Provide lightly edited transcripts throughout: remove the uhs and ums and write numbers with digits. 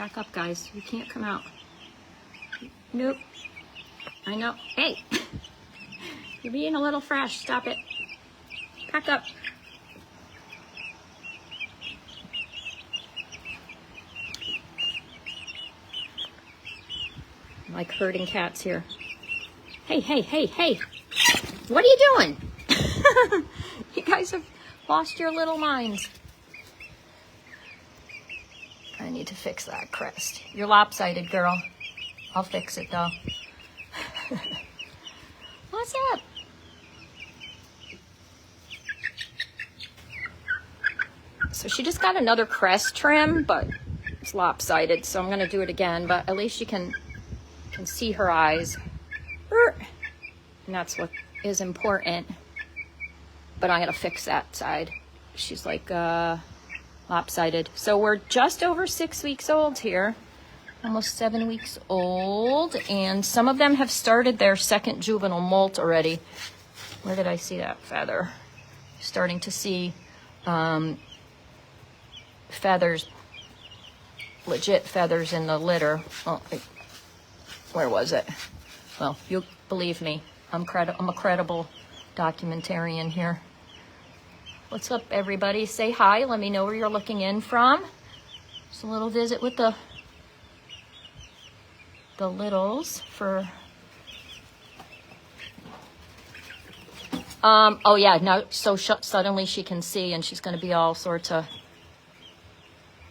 Back up, guys. You can't come out. Nope. I know. Hey! You're being a little fresh. Stop it. Pack up. I'm like herding cats here. Hey, hey, hey, hey! What are you doing? You guys have lost your little minds. I need to fix that crest. You're lopsided, girl. I'll fix it, though. What's up? So she just got another crest trim, but it's lopsided, so I'm going to do it again. But at least you can see her eyes. And that's what is important. But I got to fix that side. She's like lopsided. So we're just over 6 weeks old here. Almost 7 weeks old. And some of them have started their second juvenile molt already. Where did I see that feather? Starting to see feathers, legit feathers in the litter. Oh, where was it? Well, you'll believe me. I'm a credible documentarian here. What's up, everybody? Say hi. Let me know where you're looking in from. Just a little visit with the littles for... oh yeah, now so suddenly she can see, and she's going to be all sorts of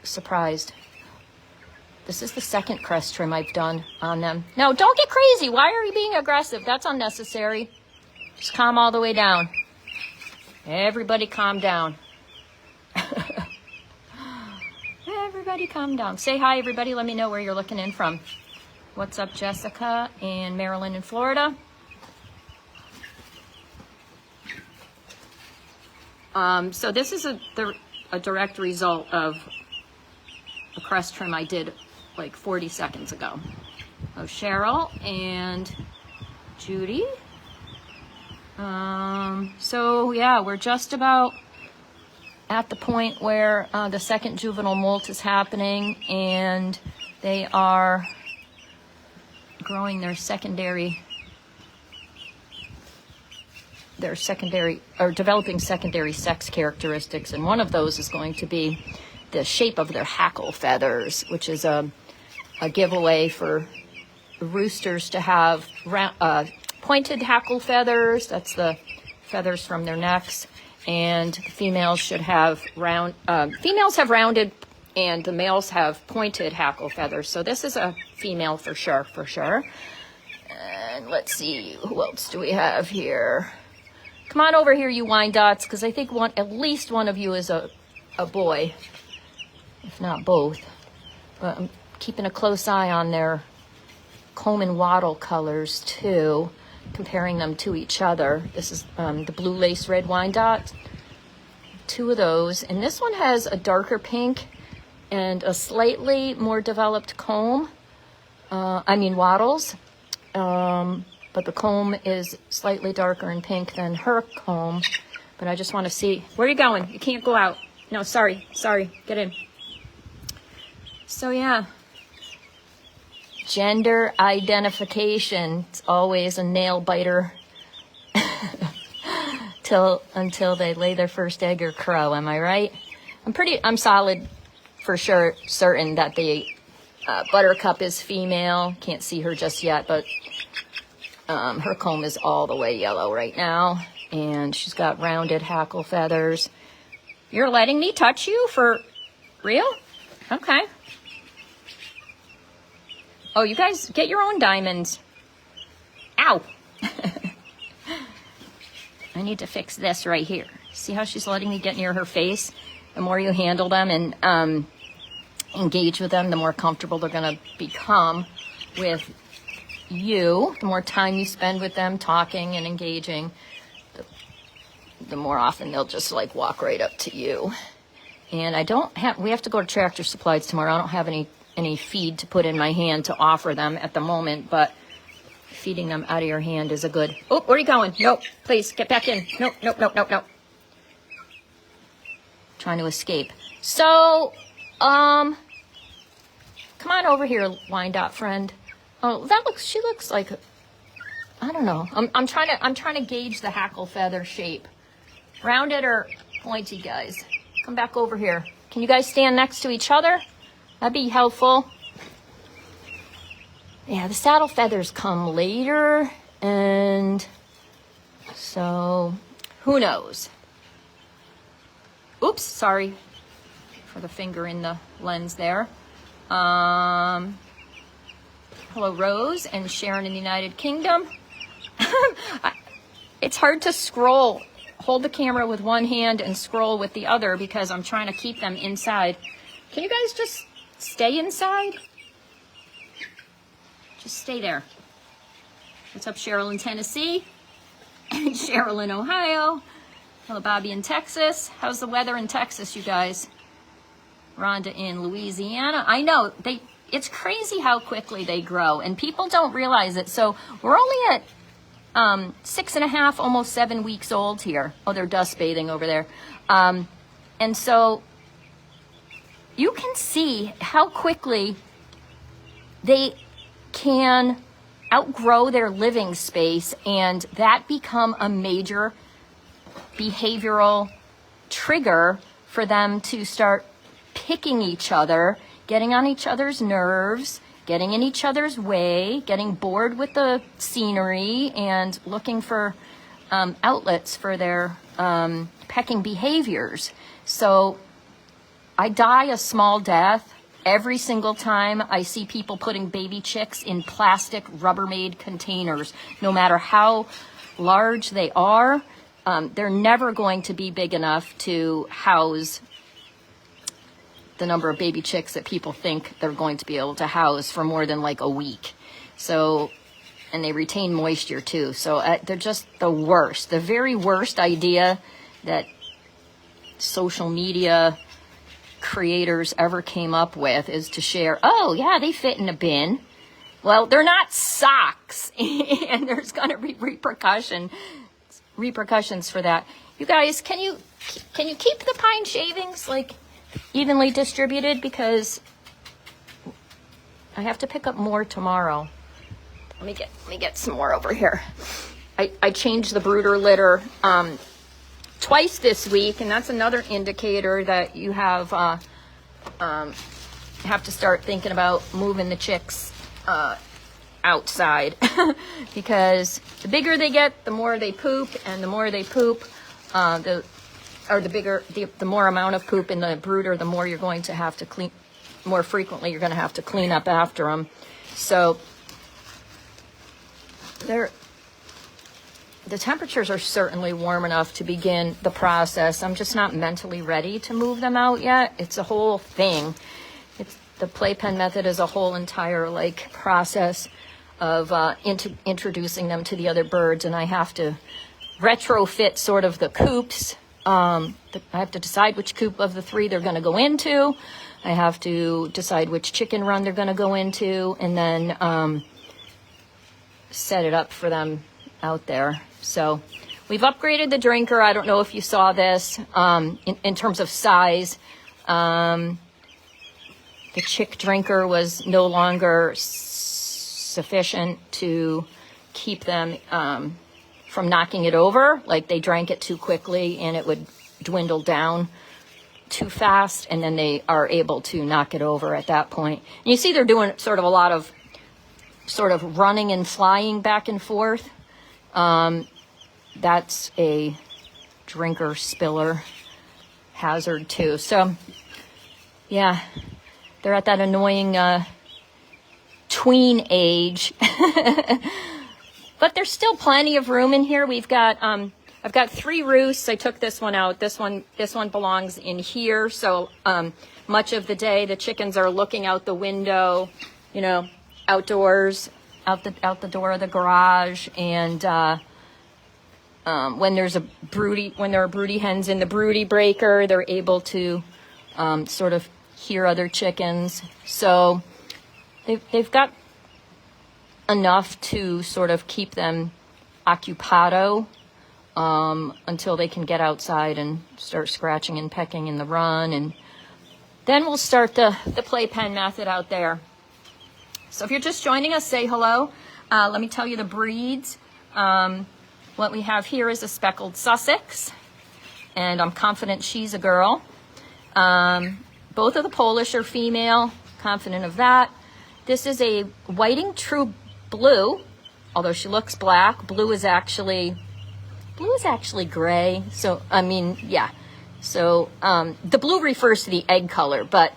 surprised. This is the second crest trim I've done on them. No, don't get crazy. Why are you being aggressive? That's unnecessary. Just calm all the way down. Everybody calm down. Everybody calm down. Say hi, everybody. Let me know where you're looking in from. What's up, Jessica in Maryland and Florida? So this is a direct result of a crest trim I did like 40 seconds ago. Oh, Cheryl and Judy. So yeah, we're just about at the point where the second juvenile molt is happening, and they are growing their developing secondary sex characteristics, and one of those is going to be the shape of their hackle feathers, which is a giveaway for roosters to have pointed hackle feathers. That's the feathers from their necks, and the females should have females have rounded, and the males have pointed hackle feathers. So this is a female for sure. And let's see, who else do we have here? Come on over here, you Wyandottes, because I think at least one of you is a boy, if not both. But I'm keeping a close eye on their comb and wattle colors too, comparing them to each other. This is the blue lace red Wyandotte. 2 of those, and this one has a darker pink and a slightly more developed comb. Wattles. But the comb is slightly darker in pink than her comb. But I just want to see. Where are you going? You can't go out. No, sorry. Get in. So yeah. Gender identification. It's always a nail biter. Until they lay their first egg or crow. Am I right? I'm solid for sure, certain that the Buttercup is female. Can't see her just yet, but her comb is all the way yellow right now, and she's got rounded hackle feathers. You're letting me touch you for real? Okay. Oh, you guys get your own diamonds. Ow! I need to fix this right here. See how she's letting me get near her face? The more you handle them and engage with them, the more comfortable they're going to become with you. The more time you spend with them talking and engaging, the more often they'll just like walk right up to you. And we have to go to Tractor Supplies tomorrow. I don't have any feed to put in my hand to offer them at the moment, but feeding them out of your hand is a good... Oh, where are you going? Nope, please, get back in. Nope. Trying to escape. So, Come on over here, Wyandotte friend. Oh, she looks like, I don't know. I'm trying to gauge the hackle feather shape. Rounded or pointy, guys? Come back over here. Can you guys stand next to each other? That'd be helpful. Yeah, the saddle feathers come later, and so who knows? Oops, sorry for the finger in the lens there. Hello, Rose and Sharon in the United Kingdom. It's hard to scroll, hold the camera with one hand and scroll with the other because I'm trying to keep them inside. Can you guys just stay inside? Just stay there. What's up, Cheryl in Tennessee? And Cheryl in Ohio. Hello, Bobby in Texas. How's the weather in Texas, you guys? Rhonda in Louisiana. I know, it's crazy how quickly they grow, and people don't realize it. So we're only at 6.5, almost 7 weeks old here. Oh, they're dust bathing over there. And so you can see how quickly they can outgrow their living space, and that become a major behavioral trigger for them to start picking each other, getting on each other's nerves, getting in each other's way, getting bored with the scenery, and looking for outlets for their pecking behaviors. So I die a small death every single time I see people putting baby chicks in plastic Rubbermaid containers. No matter how large they are, they're never going to be big enough to house the number of baby chicks that people think they're going to be able to house for more than like a week. So, and they retain moisture too. So they're just the worst. The very worst idea that social media creators ever came up with is to share, oh yeah, they fit in a bin. Well, they're not socks, and there's going to be repercussions for that. You guys, can you keep the pine shavings like evenly distributed, because I have to pick up more tomorrow. Let me get some more over here. I changed the brooder litter twice this week, and that's another indicator that you have to start thinking about moving the chicks outside because the bigger they get, the more they poop, and the more they poop, the more amount of poop in the brooder, the more you're going to have to clean, more frequently you're going to have to clean up after them. So the temperatures are certainly warm enough to begin the process. I'm just not mentally ready to move them out yet. It's a whole thing. The playpen method is a whole entire process of introducing them to the other birds, and I have to retrofit sort of the coops. I have to decide which coop of the 3 they're going to go into. I have to decide which chicken run they're going to go into, and then set it up for them out there. So we've upgraded the drinker. I don't know if you saw this in terms of size. The chick drinker was no longer sufficient to keep them from knocking it over. Like, they drank it too quickly and it would dwindle down too fast, and then they are able to knock it over at that point. And you see they're doing sort of a lot of sort of running and flying back and forth. That's a drinker spiller hazard too. So yeah, they're at that annoying tween age. But there's still plenty of room in here. We've got I've got 3 roosts. I took this one out. This one belongs in here. So much of the day the chickens are looking out the window, outdoors, out the door of the garage, and when there are broody hens in the broody breaker, they're able to sort of hear other chickens. So they've got enough to sort of keep them occupado until they can get outside and start scratching and pecking in the run, and then we'll start the playpen method out there. So if you're just joining us, say hello. Let me tell you the breeds. What we have here is a speckled Sussex, and I'm confident she's a girl. Both of the Polish are female, confident of that. This is a Whiting True Blue, although she looks black. Blue is actually gray. So, I mean, yeah. So the blue refers to the egg color, but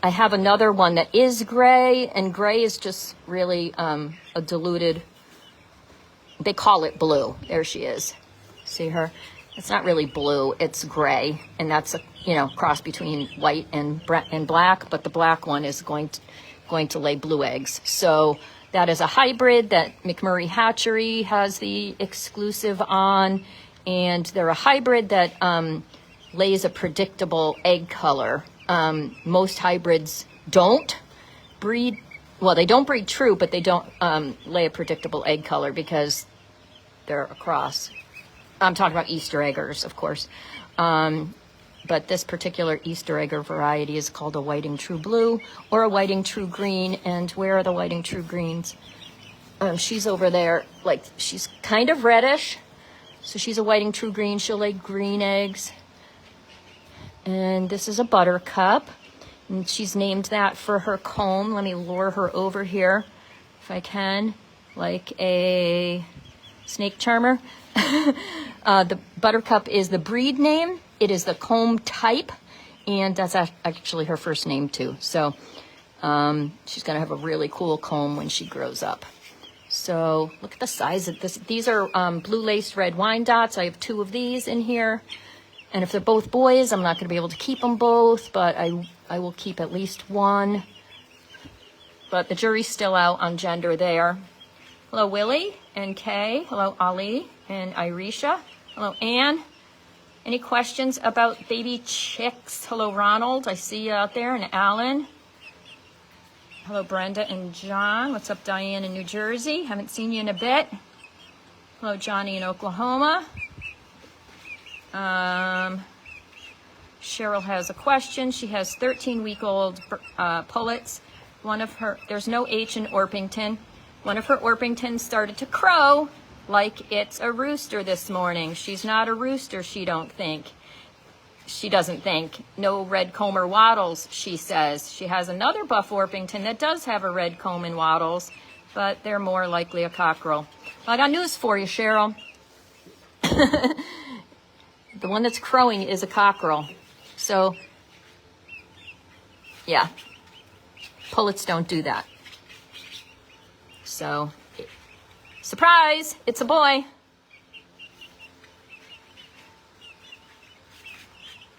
I have another one that is gray, and gray is just really a diluted, they call it blue. There she is. See her? It's not really blue, it's gray, and that's a cross between white and black, but the black one is going to lay blue eggs. So that is a hybrid that McMurray Hatchery has the exclusive on, and they're a hybrid that lays a predictable egg color. Most hybrids don't breed, well, they don't breed true, but they don't lay a predictable egg color because they're a cross. I'm talking about Easter eggers, of course. But this particular Easter egger variety is called a Whiting True Blue or a Whiting True Green. And where are the Whiting True Greens? She's over there, like she's kind of reddish. So she's a Whiting True Green. She'll lay green eggs. And this is a buttercup. And she's named that for her comb. Let me lure her over here if I can, like a snake charmer. The buttercup is the breed name. It is the comb type, and that's actually her first name too. So she's going to have a really cool comb when she grows up. So look at the size of this. These are blue laced red wine dots. I have 2 of these in here. And if they're both boys, I'm not going to be able to keep them both, but I will keep at least one. But the jury's still out on gender there. Hello, Willie and Kay. Hello, Ali and Irisha. Hello, Anne. Any questions about baby chicks? Hello, Ronald. I see you out there. And Alan. Hello, Brenda and John. What's up, Diane in New Jersey? Haven't seen you in a bit. Hello, Johnny in Oklahoma. Cheryl has a question. She has 13-week-old pullets. There's no H in Orpington. One of her Orpingtons started to crow like it's a rooster this morning. She's not a rooster, she doesn't think. No red comb or wattles, she says. She has another buff Orpington that does have a red comb and wattles, but they're more likely a cockerel. Well, I got news for you, Cheryl. The one that's crowing is a cockerel. So, yeah, pullets don't do that. So, surprise, it's a boy.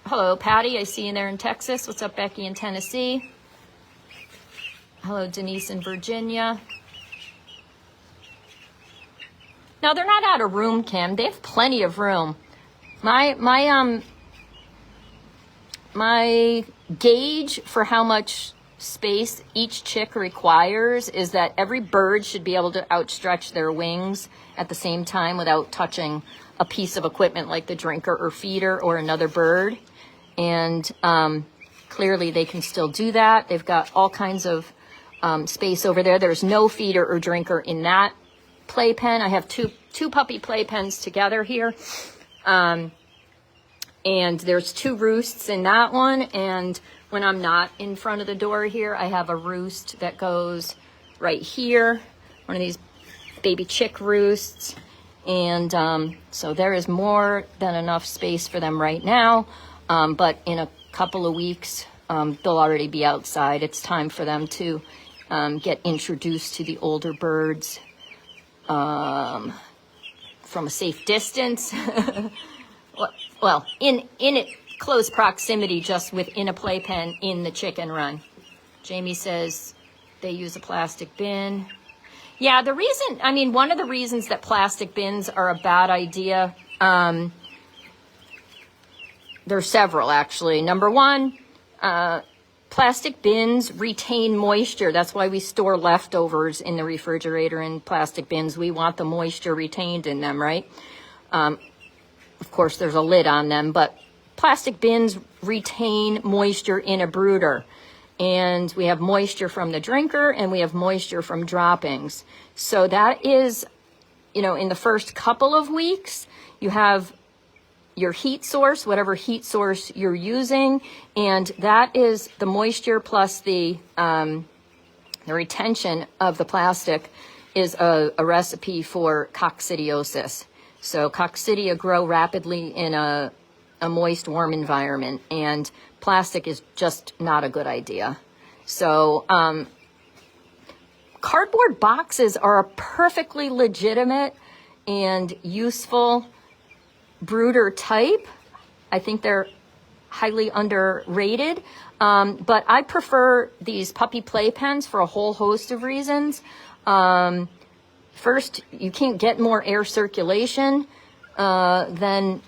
Hello, Patty, I see you there in Texas. What's up, Becky in Tennessee? Hello, Denise in Virginia. Now, they're not out of room, Kim. They have plenty of room. My gauge for how much space each chick requires is that every bird should be able to outstretch their wings at the same time without touching a piece of equipment like the drinker or feeder or another bird. And clearly they can still do that. They've got all kinds of space over there. There's no feeder or drinker in that playpen. I have two puppy playpens together here. And there's 2 roosts in that one. And when I'm not in front of the door here, I have a roost that goes right here. One of these baby chick roosts. And so there is more than enough space for them right now. But in a couple of weeks, they'll already be outside. It's time for them to get introduced to the older birds from a safe distance. Well, in close proximity, just within a playpen in the chicken run. Jamie says they use a plastic bin. Yeah, one of the reasons that plastic bins are a bad idea, there's several actually. Number one, plastic bins retain moisture. That's why we store leftovers in the refrigerator in plastic bins. We want the moisture retained in them, right? Of course, there's a lid on them, but plastic bins retain moisture in a brooder. and we have moisture from the drinker, and we have moisture from droppings. So that is, in the first couple of weeks, you have your heat source, whatever heat source you're using, and that is the moisture plus the retention of the plastic is a recipe for coccidiosis. So coccidia grow rapidly in a moist, warm environment, and plastic is just not a good idea. So cardboard boxes are a perfectly legitimate and useful brooder type. I think they're highly underrated, but I prefer these puppy playpens for a whole host of reasons. First, you can't get more air circulation than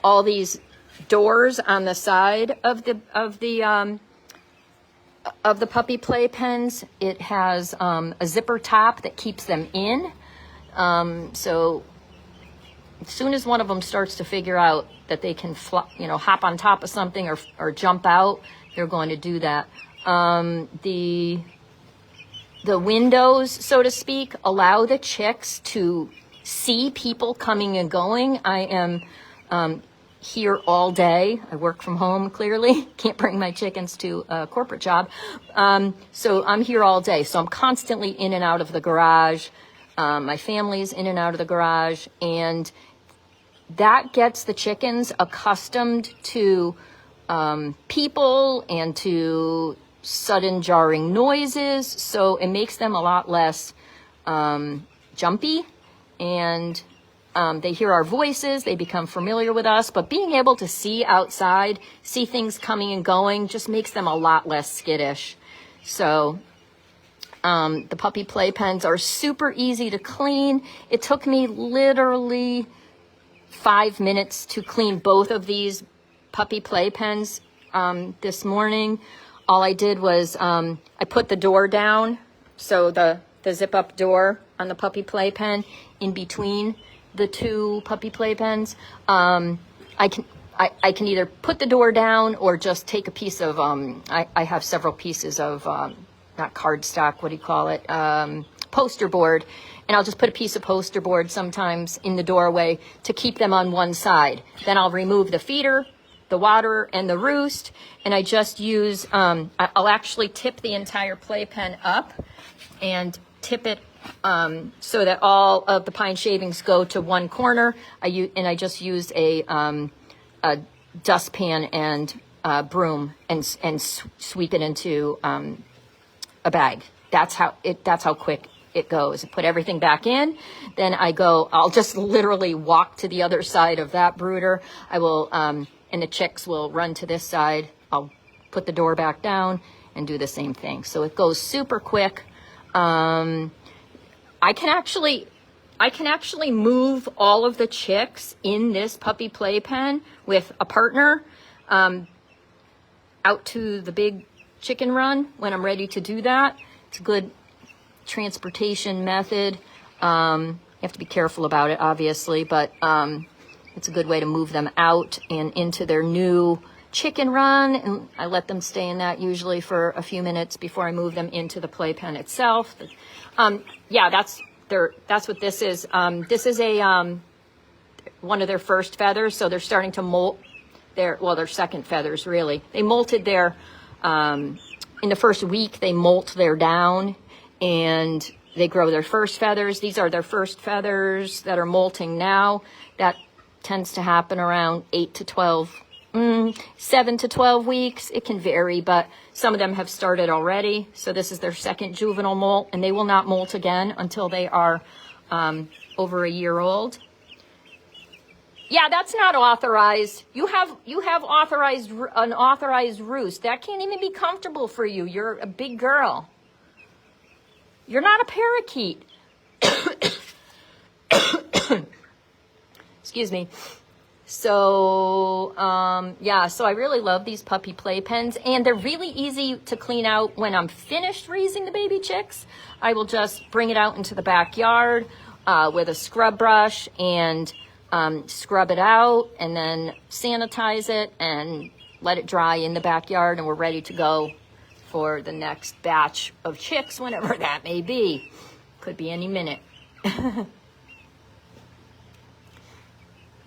all these doors on the side of the puppy playpens. It has a zipper top that keeps them in. So as soon as one of them starts to figure out that they can hop on top of something or jump out, they're going to do that. The windows, so to speak, allow the chicks to see people coming and going. I am here all day. I work from home, clearly. Can't bring my chickens to a corporate job. So I'm here all day. So I'm constantly in and out of the garage. My family's in and out of the garage. And that gets the chickens accustomed to people and to sudden jarring noises. So it makes them a lot less jumpy, and they hear our voices, they become familiar with us. But being able to see outside, see things coming and going, just makes them a lot less skittish. So the puppy playpens are super easy to clean. It took me literally 5 minutes to clean both of these puppy playpens this morning. All I did was I put the door down, so the zip-up door on the puppy playpen in between the two puppy playpens. I can either put the door down or just take a piece of I have several pieces of not cardstock, what do you call it, poster board, and I'll just put a piece of poster board sometimes in the doorway to keep them on one side. Then I'll remove the feeder, the water, and the roost, and I just use I'll actually tip the entire playpen up and tip it so that all of the pine shavings go to one corner. I just use a dustpan and broom and sweep it into a bag. That's how quick it goes. I put everything back in, then I'll just literally walk to the other side of that brooder. I will and the chicks will run to this side. I'll put the door back down and do the same thing. So it goes super quick. I can actually move all of the chicks in this puppy playpen with a partner out to the big chicken run when I'm ready to do that. It's a good transportation method. You have to be careful about it, obviously, but it's a good way to move them out and into their new chicken run. And I let them stay in that usually for a few minutes before I move them into the playpen itself. Yeah, that's what this is. This is one of their first feathers, so they're starting to molt their second feathers, really. They molted their in the first week. They molt their down and they grow their first feathers. These are their first feathers that are molting now. That tends to happen around 7 to 12 weeks. It can vary, but some of them have started already. So this is their second juvenile molt, and they will not molt again until they are over a year old. Yeah, that's not authorized. You have an authorized roost. That can't even be comfortable for you. You're a big girl. You're not a parakeet. Excuse me. So, so I really love these puppy playpens, and they're really easy to clean out. When I'm finished raising the baby chicks, I will just bring it out into the backyard with a scrub brush and scrub it out, and then sanitize it and let it dry in the backyard, and we're ready to go for the next batch of chicks, whenever that may be. Could be any minute.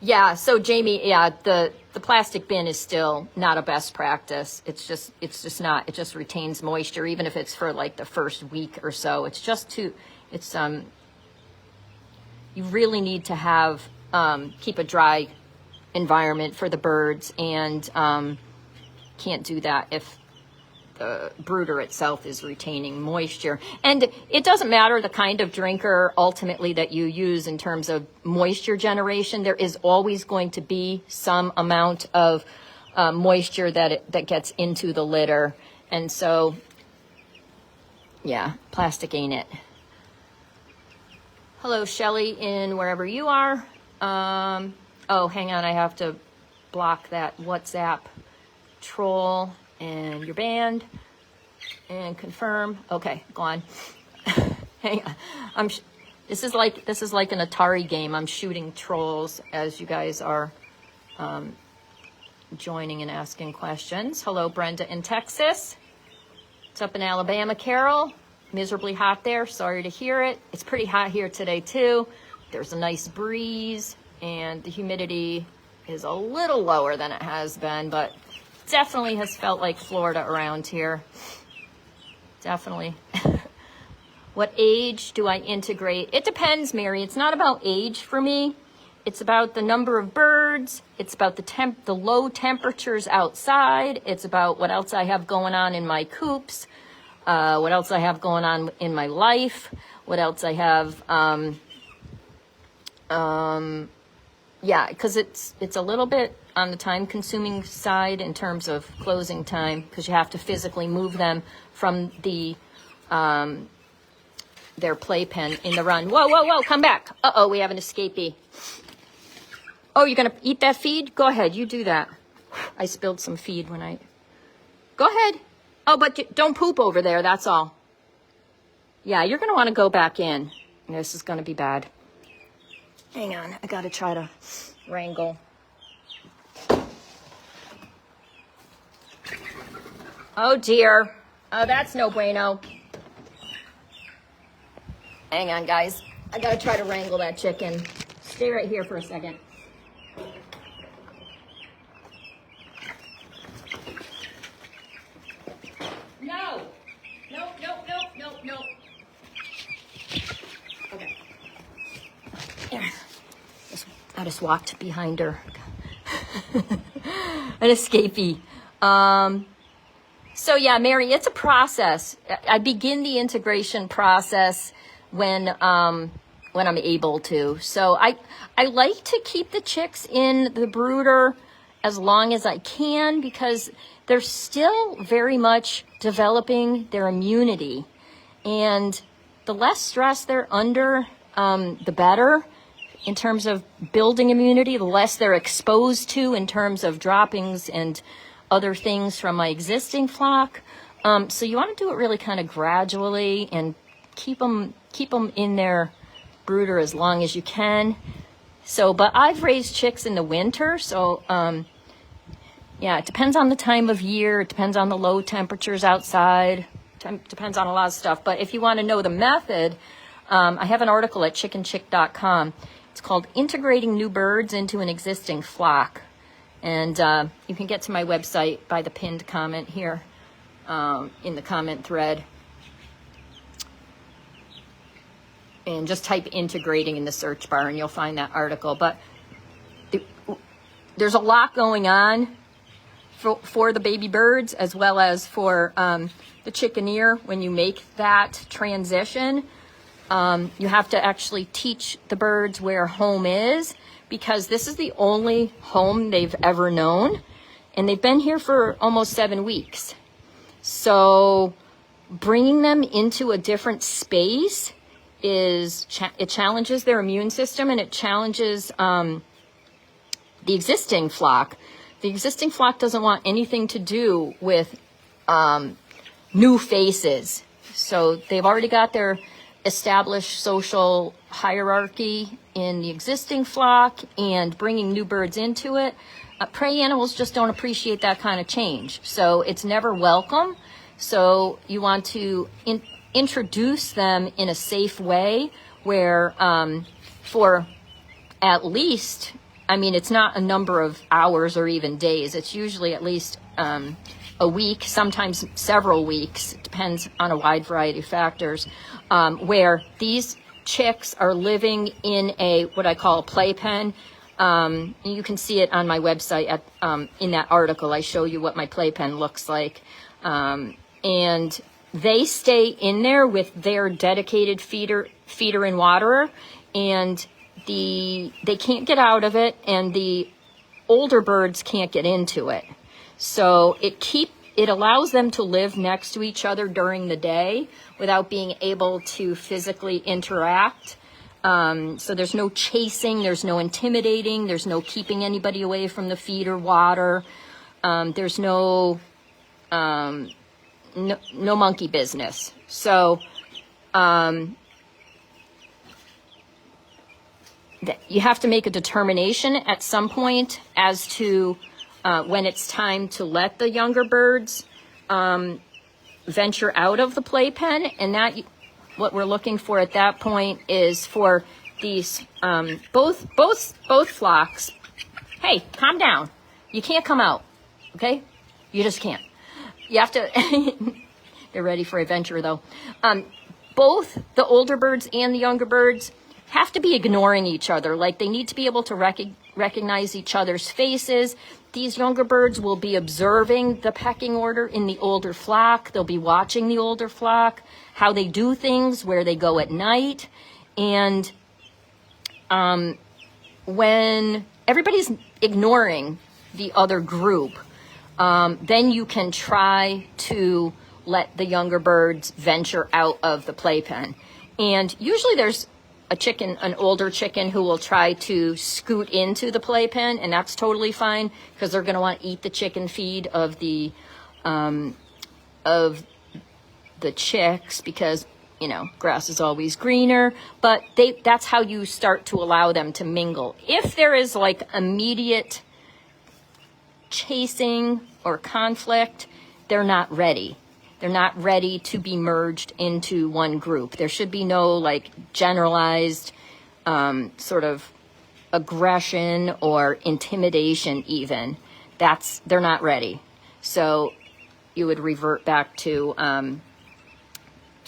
Yeah, so Jamie, yeah, the plastic bin is still not a best practice. It's just not. It just retains moisture, even if it's for like the first week or so. It's just too, you really need to have, keep a dry environment for the birds, and can't do that if the brooder itself is retaining moisture. And it doesn't matter the kind of drinker ultimately that you use in terms of moisture generation. There is always going to be some amount of moisture that gets into the litter. And so, yeah, plastic ain't it. Hello, Shelly, in wherever you are. Oh, hang on, I have to block that WhatsApp troll and your band and confirm. Okay, go on. Hang on. This is like an Atari game. I'm shooting trolls as you guys are joining and asking questions. Hello, Brenda in Texas. It's up in Alabama, Carol. Miserably hot there. Sorry to hear it. It's pretty hot here today too. There's a nice breeze and the humidity is a little lower than it has been, but definitely has felt like Florida around here. Definitely. What age do I integrate? It depends, Mary. It's not about age for me. It's about the number of birds. It's about the low temperatures outside. It's about what else I have going on in my coops. What else I have going on in my life. What else I have. Yeah, because it's a little bit on the time-consuming side in terms of closing time, because you have to physically move them from the their playpen in the run. Whoa, whoa, whoa, come back. Uh-oh, we have an escapee. Oh, you're going to eat that feed? Go ahead, you do that. I spilled some feed when I... Go ahead. Oh, but don't poop over there, that's all. Yeah, you're going to want to go back in. This is going to be bad. Hang on, I got to try to wrangle. Oh dear. Oh, that's no bueno. Hang on, guys. I gotta try to wrangle that chicken. Stay right here for a second. No. No, no, no, no, no. Okay. There. I just walked behind her. An escapee. So yeah, Mary, it's a process. I begin the integration process when I'm able to. So I like to keep the chicks in the brooder as long as I can, because they're still very much developing their immunity, and the less stress they're under, the better in terms of building immunity, the less they're exposed to in terms of droppings and other things from my existing flock. So you want to do it really kind of gradually and keep them in their brooder as long as you can. So, but I've raised chicks in the winter, so yeah, it depends on the time of year. It depends on the low temperatures outside. Depends on a lot of stuff. But if you want to know the method, I have an article at chickenchick.com. It's called Integrating New Birds into an Existing Flock. And you can get to my website by the pinned comment here in the comment thread. And just type integrating in the search bar and you'll find that article. But there's a lot going on for the baby birds as well as for the chickeneer. When you make that transition, you have to actually teach the birds where home is, because this is the only home they've ever known, and they've been here for almost 7 weeks. So bringing them into a different space it challenges their immune system, and it challenges the existing flock. The existing flock doesn't want anything to do with new faces. So they've already got their established social hierarchy in the existing flock, and bringing new birds into it. Prey animals just don't appreciate that kind of change. So it's never welcome. So you want to introduce them in a safe way where for at least, I mean, it's not a number of hours or even days. It's usually at least a week, sometimes several weeks. It depends on a wide variety of factors, where these chicks are living in a, what I call a playpen. You can see it on my website in that article. I show you what my playpen looks like. And they stay in there with their dedicated feeder and waterer, and they can't get out of it, and the older birds can't get into it. So it allows them to live next to each other during the day without being able to physically interact. So there's no chasing, there's no intimidating, there's no keeping anybody away from the feed or water. There's no monkey business. So you have to make a determination at some point as to when it's time to let the younger birds venture out of the playpen, and that what we're looking for at that point is for these both flocks. Hey, calm down. You can't come out, okay? You just can't. You have to. They're ready for a venture, though. Both the older birds and the younger birds have to be ignoring each other. Like, they need to be able to recognize each other's faces. These younger birds will be observing the pecking order in the older flock. They'll be watching the older flock, how they do things, where they go at night. And when everybody's ignoring the other group, then you can try to let the younger birds venture out of the playpen. And usually there's an older chicken who will try to scoot into the playpen, and that's totally fine because they're going to want to eat the chicken feed of the chicks, because grass is always greener. But that's how you start to allow them to mingle. If there is like immediate chasing or conflict, they're not ready. They're not ready to be merged into one group. There should be no like generalized sort of aggression or intimidation even. They're not ready. So you would revert back to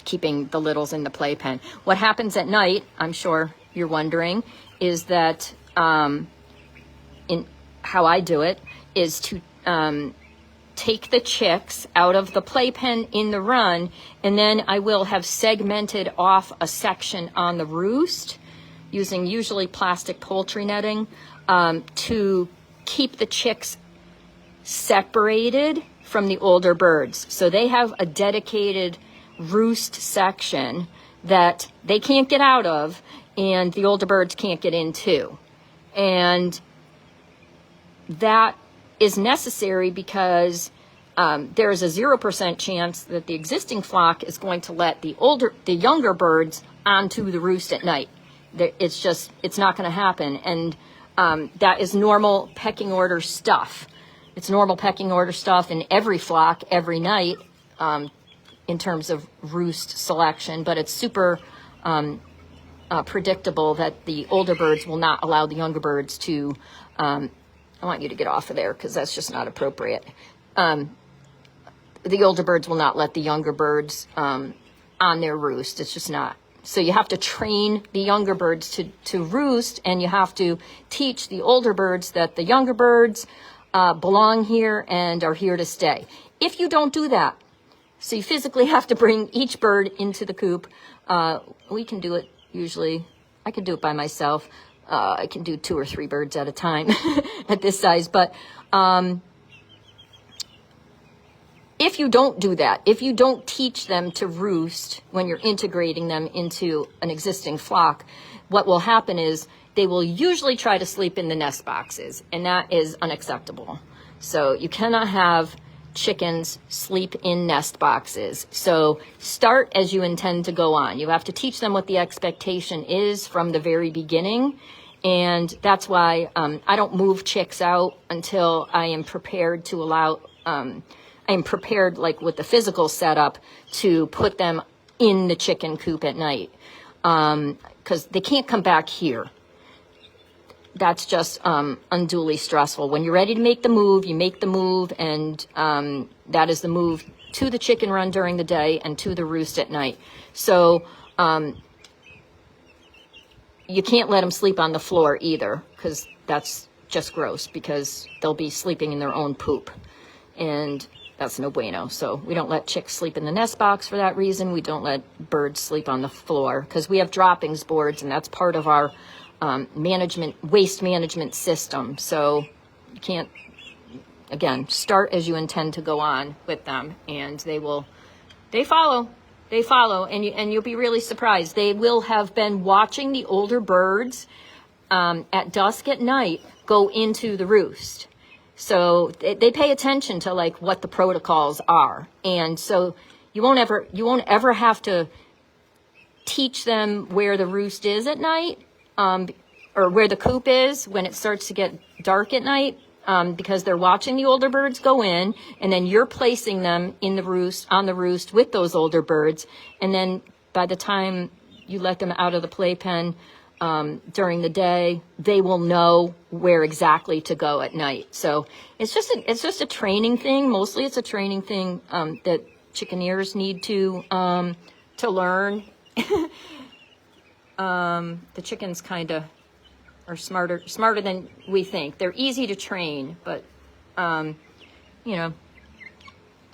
keeping the littles in the playpen. What happens at night, I'm sure you're wondering, is that in how I do it is to take the chicks out of the playpen in the run, and then I will have segmented off a section on the roost using usually plastic poultry netting to keep the chicks separated from the older birds. So they have a dedicated roost section that they can't get out of, and the older birds can't get into. And that is necessary because there is a 0% chance that the existing flock is going to let the younger birds onto the roost at night. It's not going to happen. And that is normal pecking order stuff. It's normal pecking order stuff in every flock every night in terms of roost selection, but it's super predictable that the older birds will not allow the younger birds to I want you to get off of there because that's just not appropriate. The older birds will not let the younger birds on their roost. It's just not. So you have to train the younger birds to roost, and you have to teach the older birds that the younger birds belong here and are here to stay. If you don't do that, so you physically have to bring each bird into the coop. We can do it usually. I can do it by myself. I can do 2 or 3 birds at a time at this size. But if you don't do that, if you don't teach them to roost when you're integrating them into an existing flock, what will happen is they will usually try to sleep in the nest boxes, and that is unacceptable. So you cannot have chickens sleep in nest boxes. So start as you intend to go on. You have to teach them what the expectation is from the very beginning. And that's why I don't move chicks out until I am prepared to allow, I'm prepared, like with the physical setup, to put them in the chicken coop at night, because they can't come back here. That's just unduly stressful. When you're ready to make the move, you make the move, and that is the move to the chicken run during the day and to the roost at night. So you can't let them sleep on the floor either, because that's just gross, because they'll be sleeping in their own poop, and that's no bueno. So we don't let chicks sleep in the nest box for that reason. We don't let birds sleep on the floor, because we have droppings boards, and that's part of our waste management system. So you can't, again, start as you intend to go on with them, and they follow, and you'll be really surprised. They will have been watching the older birds at dusk at night go into the roost. So they pay attention to like what the protocols are. And so you won't ever have to teach them where the roost is at night, or where the coop is when it starts to get dark at night, because they're watching the older birds go in, and then you're placing them in the roost, on the roost with those older birds. And then by the time you let them out of the playpen during the day, they will know where exactly to go at night. So it's just a training thing. Mostly it's a training thing that chickeneers need to learn. The chickens kind of are smarter than we think. They're easy to train, but you know,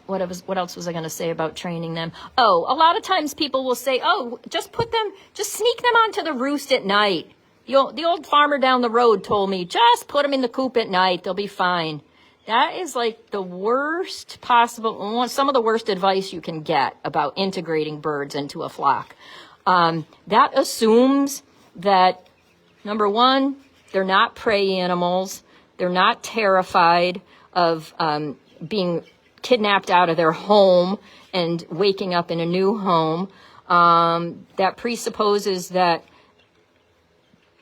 what else was I going to say about training them? Oh, a lot of times people will say, oh, just sneak them onto the roost at night. The old farmer down the road told me, just put them in the coop at night. They'll be fine. That is like the worst possible, some of the worst advice you can get about integrating birds into a flock. That assumes that, number one, they're not prey animals. They're not terrified of being kidnapped out of their home and waking up in a new home. That presupposes that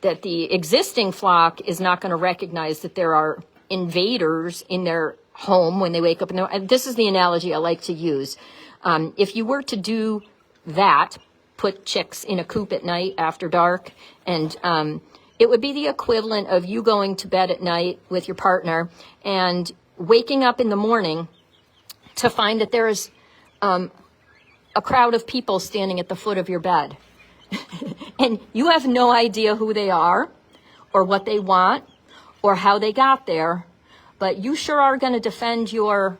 the existing flock is not going to recognize that there are invaders in their home when they wake up. And this is the analogy I like to use. If you were to do that, put chicks in a coop at night after dark, and it would be the equivalent of you going to bed at night with your partner and waking up in the morning to find that there is a crowd of people standing at the foot of your bed. And you have no idea who they are or what they want or how they got there, but you sure are going to defend your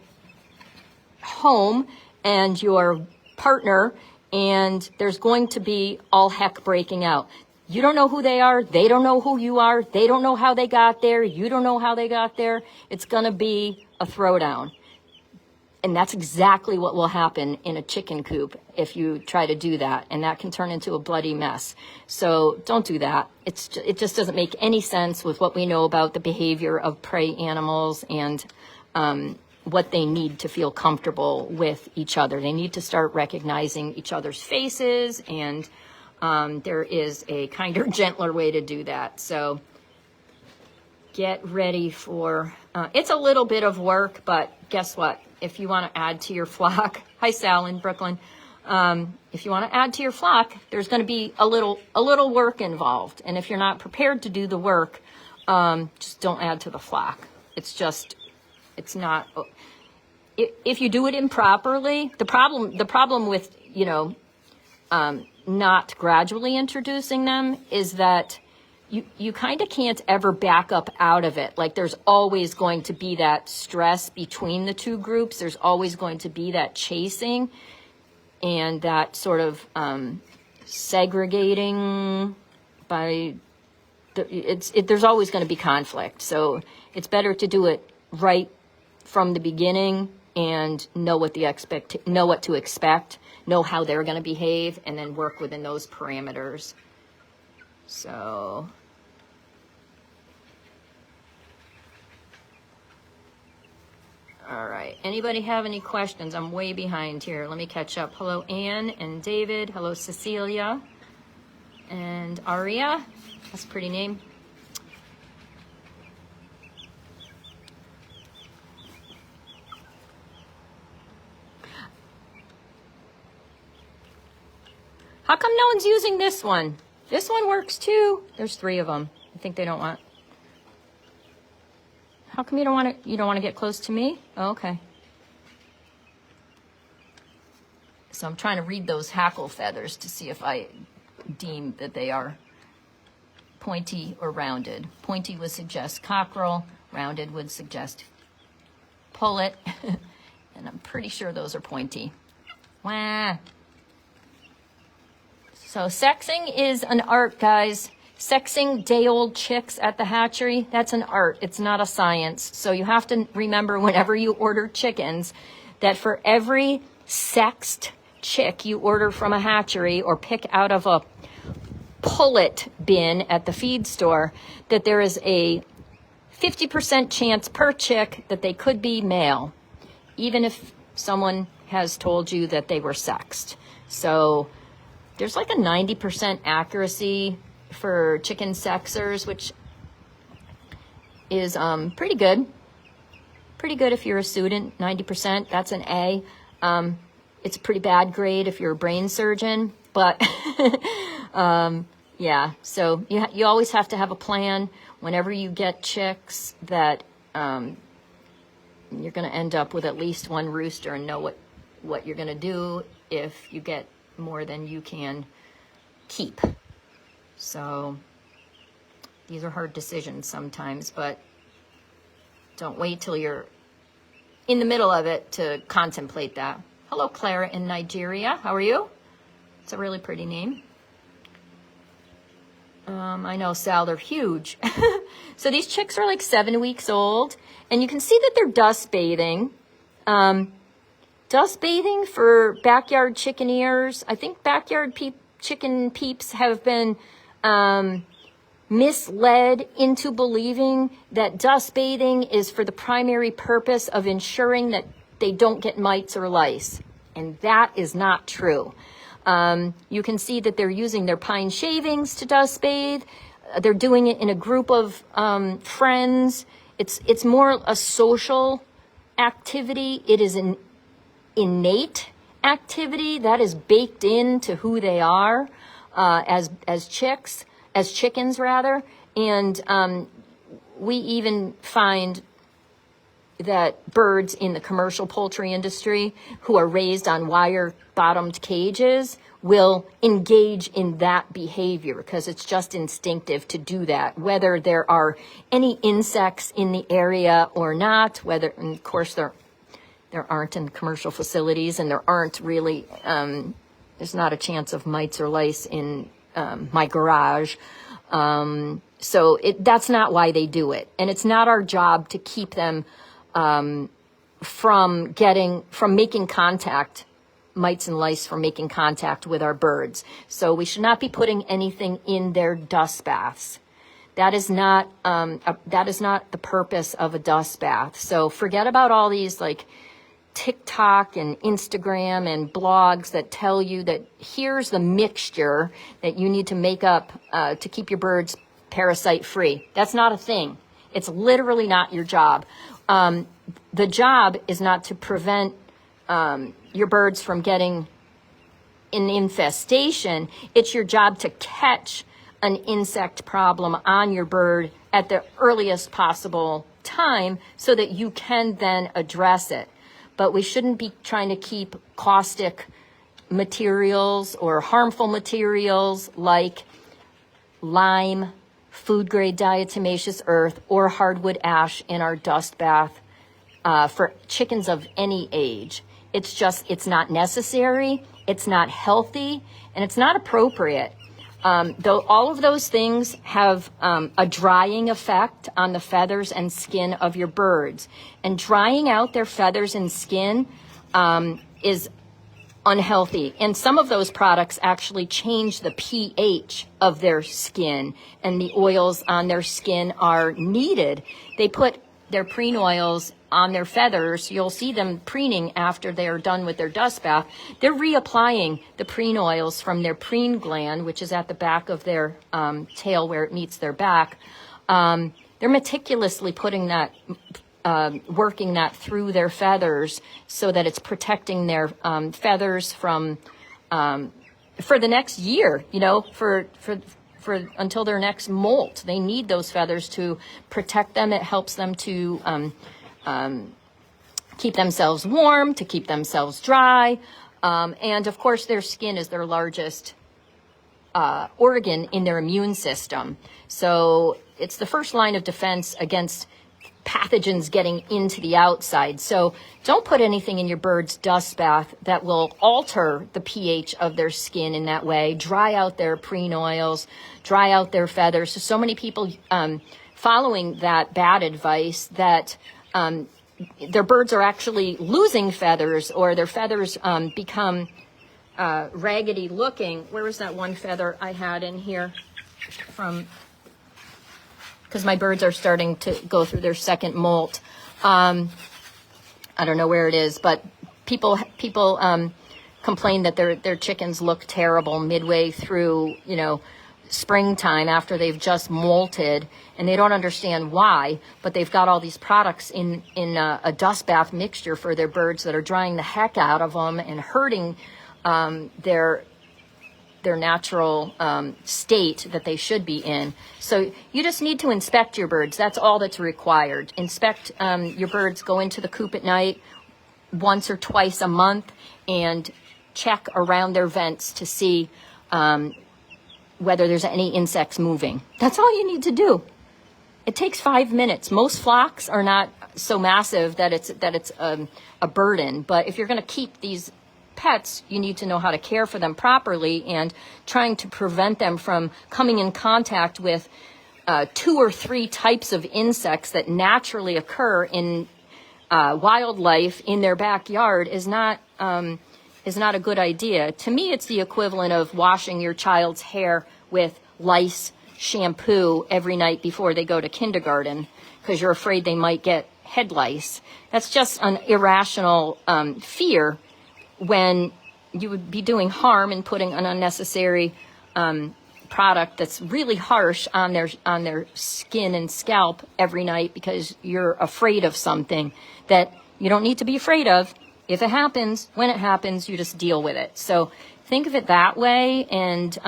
home and your partner, and there's going to be all heck breaking out. You don't know who they are. They don't know who you are. They don't know how they got there. You don't know how they got there. It's going to be a throwdown. And that's exactly what will happen in a chicken coop if you try to do that. And that can turn into a bloody mess. So don't do that. It just doesn't make any sense with what we know about the behavior of prey animals and what they need to feel comfortable with each other. They need to start recognizing each other's faces, and there is a kinder, gentler way to do that. So get ready for, it's a little bit of work, but guess what? If you want to add to your flock, hi Sal in Brooklyn, if you want to add to your flock, there's going to be a little work involved. And if you're not prepared to do the work, just don't add to the flock. It's not, if you do it improperly, the problem with, not gradually introducing them is that you kind of can't ever back up out of it. Like there's always going to be that stress between the two groups. There's always going to be that chasing and that sort of segregating by there's always going to be conflict. So it's better to do it right from the beginning and know what to expect, know how they're going to behave, and then work within those parameters. So all right, anybody have any questions? I'm way behind here. Let me catch up. Hello Anne and David. Hello Cecilia and Aria. That's a pretty name. How come no one's using this one? This one works too. There's 3 of them. I think they don't want. How come you don't want to? You don't want to get close to me? Oh, okay. So I'm trying to read those hackle feathers to see if I deem that they are pointy or rounded. Pointy would suggest cockerel. Rounded would suggest pullet. And I'm pretty sure those are pointy. Wah. So sexing is an art, guys. Sexing day-old chicks at the hatchery, that's an art. It's not a science. So you have to remember whenever you order chickens that for every sexed chick you order from a hatchery or pick out of a pullet bin at the feed store, that there is a 50% chance per chick that they could be male, even if someone has told you that they were sexed. So there's like a 90% accuracy for chicken sexers, which is pretty good. Pretty good if you're a student, 90%, that's an A. It's a pretty bad grade if you're a brain surgeon, but yeah, so you always have to have a plan whenever you get chicks that you're going to end up with at least 1 rooster and know what you're going to do if you get more than you can keep. So these are hard decisions sometimes, but don't wait till you're in the middle of it to contemplate that. Hello, Clara in Nigeria. How are you? It's a really pretty name. I know, Sal, they're huge. So these chicks are like 7 weeks old, and you can see that they're dust bathing. Dust bathing for backyard chickeneers. I think backyard chicken peeps have been misled into believing that dust bathing is for the primary purpose of ensuring that they don't get mites or lice. And that is not true. You can see that they're using their pine shavings to dust bathe. They're doing it in a group of friends. It's more a social activity. It is an innate activity that is baked into who they are as chickens rather. And we even find that birds in the commercial poultry industry who are raised on wire-bottomed cages will engage in that behavior because it's just instinctive to do that, whether there are any insects in the area or not, and of course there aren't in commercial facilities, and there aren't really, there's not a chance of mites or lice in my garage. So that's not why they do it. And it's not our job to keep them from making contact, mites and lice from making contact with our birds. So we should not be putting anything in their dust baths. That is not the purpose of a dust bath. So forget about all these like TikTok and Instagram and blogs that tell you that here's the mixture that you need to make up to keep your birds parasite free. That's not a thing. It's literally not your job. The job is not to prevent your birds from getting an infestation. It's your job to catch an insect problem on your bird at the earliest possible time so that you can then address it. But we shouldn't be trying to keep caustic materials or harmful materials like lime, food-grade diatomaceous earth, or hardwood ash in our dust bath for chickens of any age. It's not necessary, it's not healthy, and it's not appropriate. Though all of those things have a drying effect on the feathers and skin of your birds. And drying out their feathers and skin is unhealthy. And some of those products actually change the pH of their skin, and the oils on their skin are needed. They put their preen oils on their feathers. You'll see them preening after they're done with their dust bath. They're reapplying the preen oils from their preen gland, which is at the back of their tail where it meets their back. They're meticulously putting that working that through their feathers so that it's protecting their feathers from for the next year, you know, for until their next molt. They need those feathers to protect them. It helps them to keep themselves warm, to keep themselves dry. And of course, their skin is their largest organ in their immune system. So it's the first line of defense against pathogens getting into the outside. So don't put anything in your bird's dust bath that will alter the pH of their skin in that way, dry out their preen oils, dry out their feathers. So many people following that bad advice that their birds are actually losing feathers, or their feathers become raggedy looking. Where was that one feather I had in here from? Because my birds are starting to go through their second molt. I don't know where it is, but people complain that their chickens look terrible midway through, you know, springtime after they've just molted, and they don't understand why, but they've got all these products in a dust bath mixture for their birds that are drying the heck out of them and hurting their natural state that they should be in. So you just need to inspect your birds. That's all that's required. Inspect your birds, go into the coop at night once or twice a month and check around their vents to see whether there's any insects moving. That's all you need to do. It takes 5 minutes. Most flocks are not so massive that it's a burden, but if you're going to keep these pets, you need to know how to care for them properly, and trying to prevent them from coming in contact with 2 or 3 types of insects that naturally occur in wildlife in their backyard is not a good idea. To me, it's the equivalent of washing your child's hair with lice shampoo every night before they go to kindergarten because you're afraid they might get head lice. That's just an irrational fear, when you would be doing harm and putting an unnecessary product that's really harsh on their skin and scalp every night because you're afraid of something that you don't need to be afraid of. If it happens, when it happens, you just deal with it. So think of it that way, and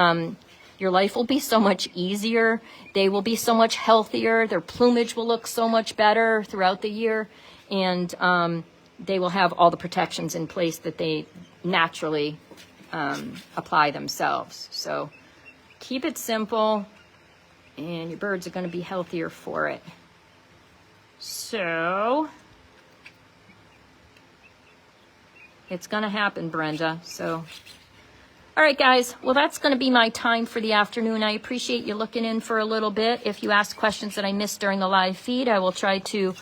your life will be so much easier. They will be so much healthier. Their plumage will look so much better throughout the year, and they will have all the protections in place that they naturally apply themselves. So keep it simple, and your birds are going to be healthier for it. So it's going to happen, Brenda. So, all right, guys. Well, that's going to be my time for the afternoon. I appreciate you looking in for a little bit. If you ask questions that I missed during the live feed, I will try to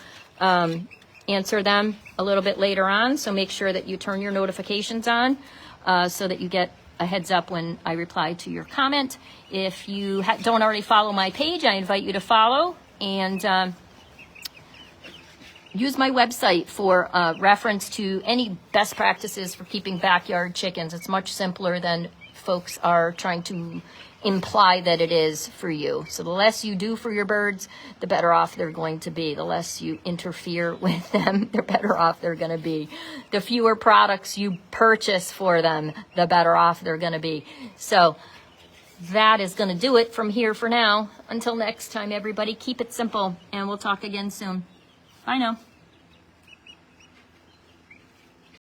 answer them a little bit later on. So make sure that you turn your notifications on so that you get a heads up when I reply to your comment. If you don't already follow my page, I invite you to follow, and use my website for reference to any best practices for keeping backyard chickens. It's much simpler than folks are trying to imply that it is for you. So the less you do for your birds, the better off they're going to be. The less you interfere with them, the better off they're going to be. The fewer products you purchase for them, the better off they're going to be. So that is going to do it from here for now. Until next time, everybody, keep it simple, and we'll talk again soon. Bye now.